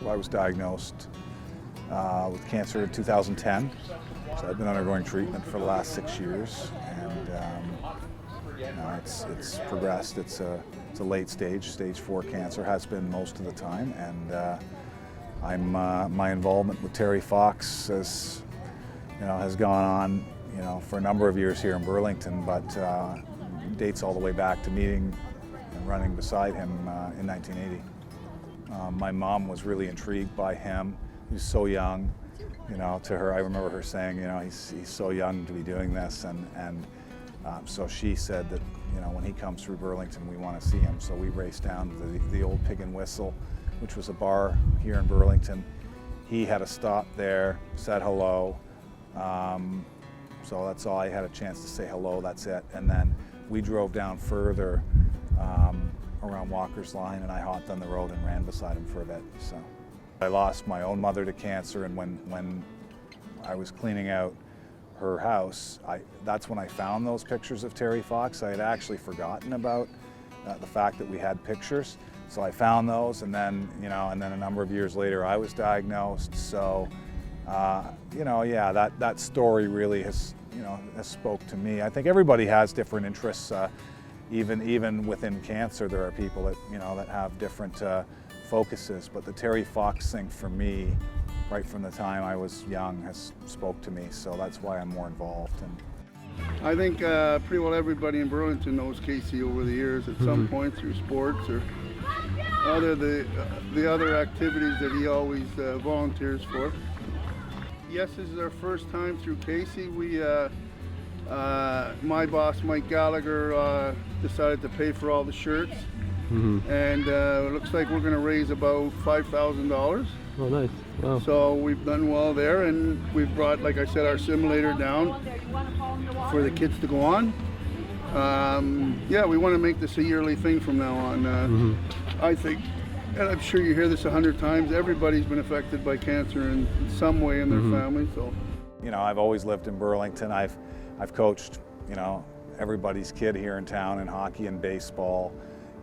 I was diagnosed with cancer in 2010, so I've been undergoing treatment for the last 6 years, and it's progressed. It's a late stage 4 cancer, has been most of the time, and my involvement with Terry Fox has gone on for a number of years here in Burlington, but dates all the way back to meeting and running beside him in 1980. My mom was really intrigued by him. He was so young, to her, I remember her saying, he's so young to be doing this, and so she said that, when he comes through Burlington, we want to see him. So we raced down to the old Pig and Whistle, which was a bar here in Burlington. He had a stop there, said hello. So that's all. I had a chance to say hello, that's it. And then we drove down further around Walker's Line, and I hopped on the road and ran beside him for a bit. So I lost my own mother to cancer, and when I was cleaning out her house, that's when I found those pictures of Terry Fox. I had actually forgotten about the fact that we had pictures. So I found those, and then a number of years later I was diagnosed. So that story really has spoke to me. I think everybody has different interests. Even within cancer, there are people that have different focuses. But the Terry Fox thing for me, right from the time I was young, has spoke to me. So that's why I'm more involved. And I think pretty well everybody in Burlington knows Casey over the years at some point through sports or the other activities that he always volunteers for. Yes, this is our first time through Casey. My boss, Mike Gallagher, decided to pay for all the shirts. And it looks like we're going to raise about $5,000. Oh, nice. Wow. So we've done well there, and we've brought, like I said, our simulator down for the kids to go on. We want to make this a yearly thing from now on. I think, and I'm sure you hear this 100 times, everybody's been affected by cancer in some way in their family. So, I've always lived in Burlington. I've coached, everybody's kid here in town in hockey and baseball.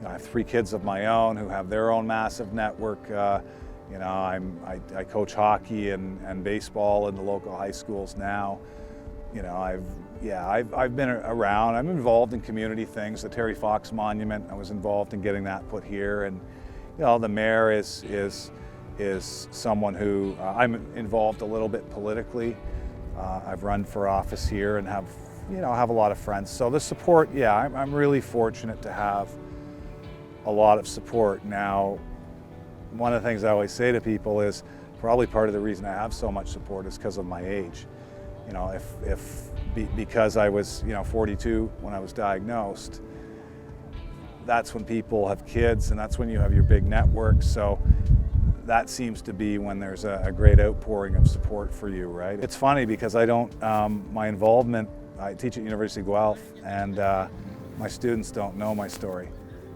I have 3 kids of my own who have their own massive network. I coach hockey and baseball in the local high schools now. I've been around. I'm involved in community things. The Terry Fox Monument, I was involved in getting that put here, and the mayor is someone who I'm involved a little bit politically. I've run for office here and have a lot of friends. So the support, I'm really fortunate to have a lot of support. Now, one of the things I always say to people is probably part of the reason I have so much support is because of my age. Because I was 42 when I was diagnosed, that's when people have kids, and that's when you have your big network. So that seems to be when there's a great outpouring of support for you, right? It's funny because I don't, my involvement, I teach at University of Guelph, and my students don't know my story.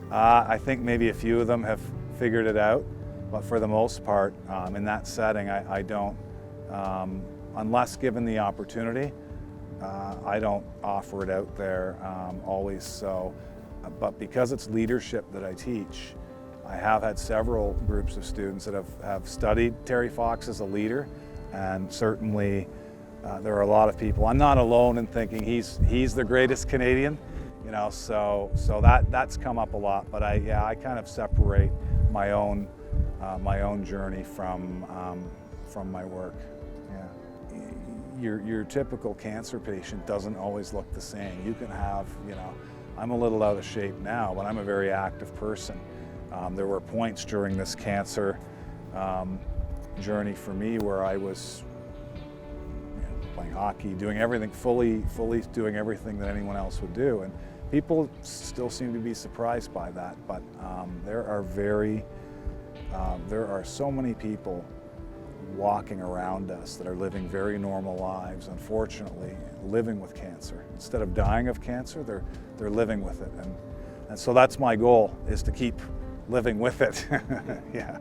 I think maybe a few of them have figured it out, but for the most part, in that setting, I don't, unless given the opportunity, I don't offer it out there always. So, but because it's leadership that I teach, I have had several groups of students that have studied Terry Fox as a leader, and certainly there are a lot of people. I'm not alone in thinking he's the greatest Canadian, so that's come up a lot. But I kind of separate my own journey from my work. Your typical cancer patient doesn't always look the same. You can have, I'm a little out of shape now, but I'm a very active person. There were points during this cancer journey for me where I was playing hockey, doing everything, fully doing everything that anyone else would do. And people still seem to be surprised by that, but there are so many people walking around us that are living very normal lives, unfortunately, living with cancer. Instead of dying of cancer, they're living with it. And so that's my goal, is to keep living with it. Yeah.